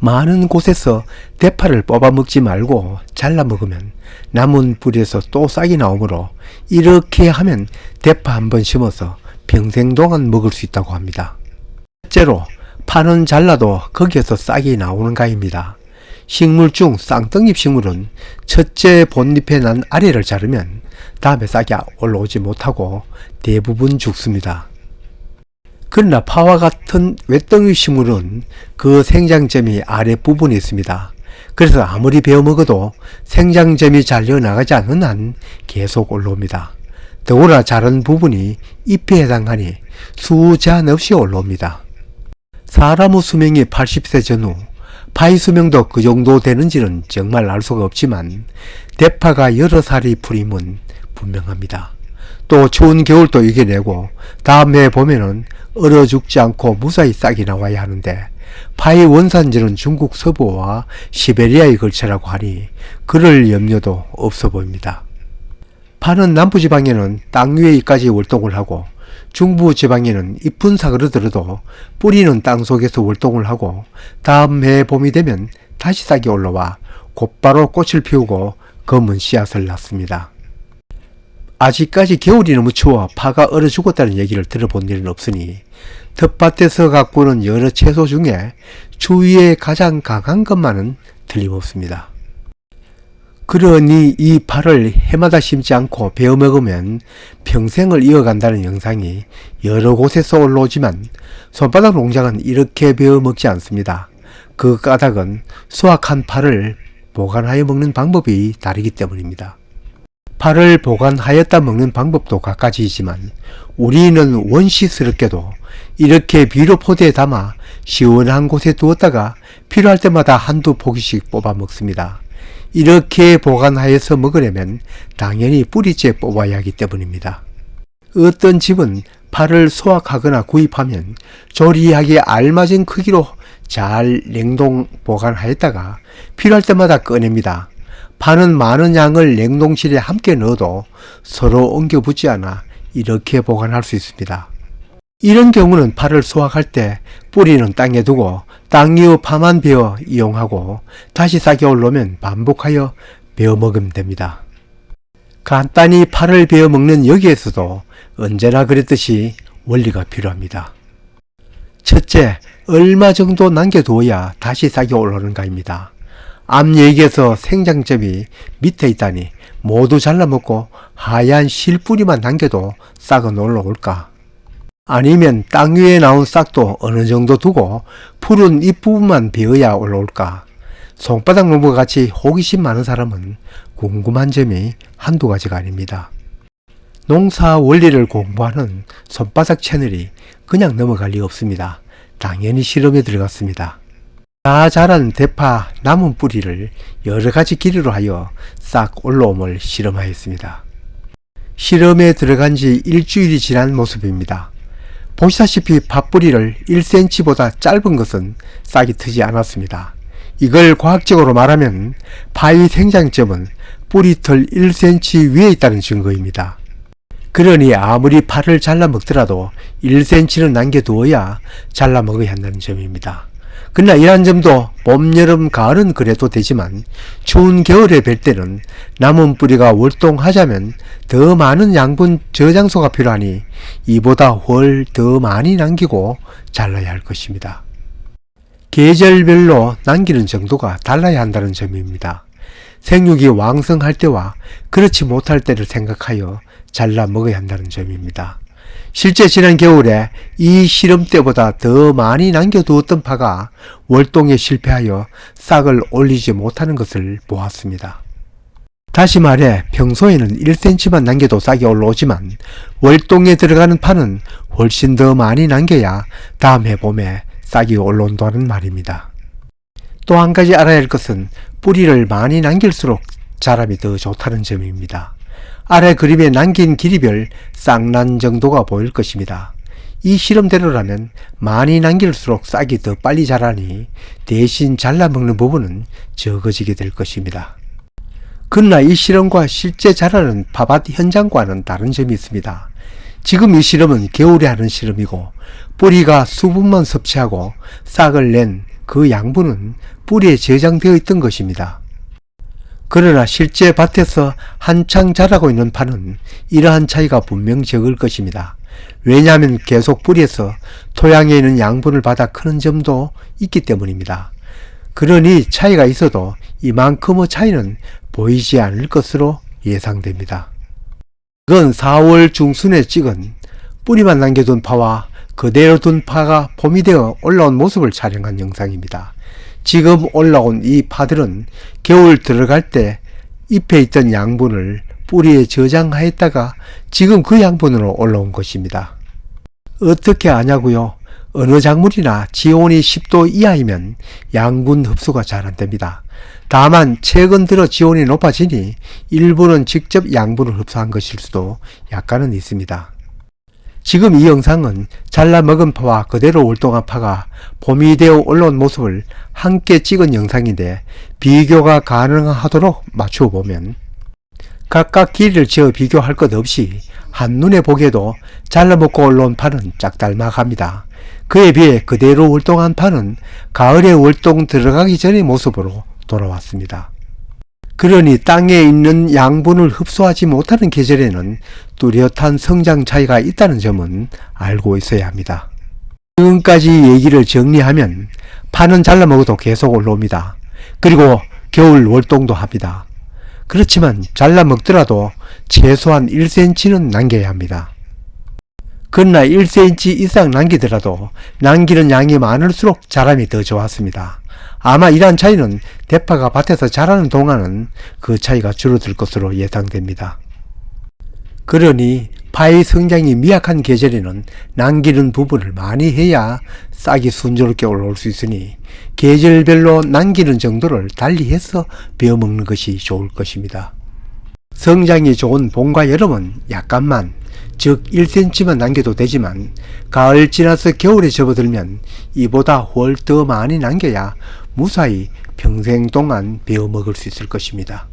많은 곳에서 대파를 뽑아 먹지 말고 잘라 먹으면 남은 뿌리에서 또 싹이 나오므로 이렇게 하면 대파 한 번 심어서 평생 동안 먹을 수 있다고 합니다. 첫째로 파는 잘라도 거기에서 싹이 나오는 가입니다. 식물 중 쌍떡잎 식물은 첫째 본잎에 난 아래를 자르면 다음에 싹이 올라오지 못하고 대부분 죽습니다. 그러나 파와 같은 외떡잎 식물은 그 생장점이 아랫부분에 있습니다. 그래서 아무리 베어 먹어도 생장점이 잘려 나가지 않는 한 계속 올라옵니다. 더구나 자른 부분이 잎에 해당하니 수제한 없이 올라옵니다. 사람의 수명이 80세 전후 파의 수명도 그 정도 되는지는 정말 알 수가 없지만 대파가 여러 살이 풀임은 분명합니다. 또 추운 겨울도 이겨내고 다음 해에 보면은 얼어 죽지 않고 무사히 싹이 나와야 하는데 파의 원산지는 중국 서부와 시베리아에 걸쳐라고 하니 그럴 염려도 없어 보입니다. 파는 남부지방에는 땅 위에까지 월동을 하고 중부지방에는 잎은 사그러들어도 뿌리는 땅속에서 월동을 하고 다음 해 봄이 되면 다시 싹이 올라와 곧바로 꽃을 피우고 검은 씨앗을 낳습니다. 아직까지 겨울이 너무 추워 파가 얼어 죽었다는 얘기를 들어본 일은 없으니 텃밭에서 가꾸는 여러 채소 중에 추위에 가장 강한 것만은 틀림없습니다. 그러니 이 파를 해마다 심지 않고 베어 먹으면 평생을 이어간다는 영상이 여러 곳에서 올라오지만 손바닥 농장은 이렇게 베어 먹지 않습니다. 그 까닭은 수확한 파를 보관하여 먹는 방법이 다르기 때문입니다. 파를 보관하였다 먹는 방법도 갖가지이지만 우리는 원시스럽게도 이렇게 비료 포대에 담아 시원한 곳에 두었다가 필요할 때마다 한두 포기씩 뽑아 먹습니다. 이렇게 보관하여서 먹으려면 당연히 뿌리째 뽑아야 하기 때문입니다. 어떤 집은 파를 수확하거나 구입하면 조리하기에 알맞은 크기로 잘 냉동 보관하였다가 필요할 때마다 꺼냅니다. 파는 많은 양을 냉동실에 함께 넣어도 서로 옮겨붙지 않아 이렇게 보관할 수 있습니다. 이런 경우는 파를 수확할 때 뿌리는 땅에 두고 땅 위의 파만 베어 이용하고 다시 싹이 올라오면 반복하여 베어 먹으면 됩니다. 간단히 파를 베어 먹는 여기에서도 언제나 그랬듯이 원리가 필요합니다. 첫째, 얼마 정도 남겨두어야 다시 싹이 올라오는가입니다. 앞 얘기에서 생장점이 밑에 있다니 모두 잘라먹고 하얀 실뿌리만 남겨도 싹은 올라올까? 아니면 땅 위에 나온 싹도 어느 정도 두고 푸른 잎부분만 베어야 올라올까? 손바닥 농부와 같이 호기심 많은 사람은 궁금한 점이 한두 가지가 아닙니다. 농사 원리를 공부하는 손바닥 채널이 그냥 넘어갈 리 없습니다. 당연히 실험에 들어갔습니다. 다 자란 대파 남은 뿌리를 여러 가지 길이로 하여 싹 올라옴을 실험하였습니다. 실험에 들어간 지 일주일이 지난 모습입니다. 보시다시피 팥뿌리를 1cm보다 짧은 것은 싹이 트지 않았습니다. 이걸 과학적으로 말하면 파의 생장점은 뿌리털 1cm 위에 있다는 증거입니다. 그러니 아무리 파를 잘라 먹더라도 1cm는 남겨두어야 잘라 먹어야 한다는 점입니다. 그러나 이러한 점도 봄, 여름, 가을은 그래도 되지만 추운 겨울에 벨 때는 남은 뿌리가 월동하자면 더 많은 양분 저장소가 필요하니 이보다 훨 더 많이 남기고 잘라야 할 것입니다. 계절별로 남기는 정도가 달라야 한다는 점입니다. 생육이 왕성할 때와 그렇지 못할 때를 생각하여 잘라 먹어야 한다는 점입니다. 실제 지난 겨울에 이 실험 때보다 더 많이 남겨두었던 파가 월동에 실패하여 싹을 올리지 못하는 것을 보았습니다. 다시 말해 평소에는 1cm만 남겨도 싹이 올라오지만 월동에 들어가는 파는 훨씬 더 많이 남겨야 다음 해 봄에 싹이 올라온다는 말입니다. 또 한 가지 알아야 할 것은 뿌리를 많이 남길수록 자람이 더 좋다는 점입니다. 아래 그림에 남긴 길이별 싹난 정도가 보일 것입니다. 이 실험대로라면 많이 남길수록 싹이 더 빨리 자라니 대신 잘라먹는 부분은 적어지게 될 것입니다. 그러나 이 실험과 실제 자라는 팥밭 현장과는 다른 점이 있습니다. 지금 이 실험은 겨울에 하는 실험이고 뿌리가 수분만 섭취하고 싹을 낸 그 양분은 뿌리에 저장되어 있던 것입니다. 그러나 실제 밭에서 한창 자라고 있는 파는 이러한 차이가 분명 적을 것입니다. 왜냐하면 계속 뿌리에서 토양에 있는 양분을 받아 크는 점도 있기 때문입니다. 그러니 차이가 있어도 이만큼의 차이는 보이지 않을 것으로 예상됩니다. 이건 4월 중순에 찍은 뿌리만 남겨둔 파와 그대로 둔 파가 봄이 되어 올라온 모습을 촬영한 영상입니다. 지금 올라온 이 파들은 겨울 들어갈 때 잎에 있던 양분을 뿌리에 저장하였다가 지금 그 양분으로 올라온 것입니다. 어떻게 아냐고요? 어느 작물이나 지온이 10도 이하이면 양분 흡수가 잘 안됩니다. 다만 최근 들어 지온이 높아지니 일부는 직접 양분을 흡수한 것일 수도 약간은 있습니다. 지금 이 영상은 잘라 먹은 파와 그대로 월동한 파가 봄이 되어 올라온 모습을 함께 찍은 영상인데 비교가 가능하도록 맞추어 보면 각각 길이를 지어 비교할 것 없이 한눈에 보기에도 잘라 먹고 올라온 파는 짝달막합니다. 그에 비해 그대로 월동한 파는 가을에 월동 들어가기 전의 모습으로 돌아왔습니다. 그러니 땅에 있는 양분을 흡수하지 못하는 계절에는 뚜렷한 성장 차이가 있다는 점은 알고 있어야 합니다. 지금까지 얘기를 정리하면 파는 잘라 먹어도 계속 올라옵니다. 그리고 겨울 월동도 합니다. 그렇지만 잘라 먹더라도 최소한 1cm는 남겨야 합니다. 그러나 1cm 이상 남기더라도 남기는 양이 많을수록 자람이 더 좋았습니다. 아마 이러한 차이는 대파가 밭에서 자라는 동안은 그 차이가 줄어들 것으로 예상됩니다. 그러니 파의 성장이 미약한 계절에는 남기는 부분을 많이 해야 싹이 순조롭게 올라올 수 있으니 계절별로 남기는 정도를 달리해서 베어먹는 것이 좋을 것입니다. 성장이 좋은 봄과 여름은 약간만, 즉 1cm만 남겨도 되지만 가을 지나서 겨울에 접어들면 이보다 훨 더 많이 남겨야 무사히 평생 동안 베어 먹을 수 있을 것입니다.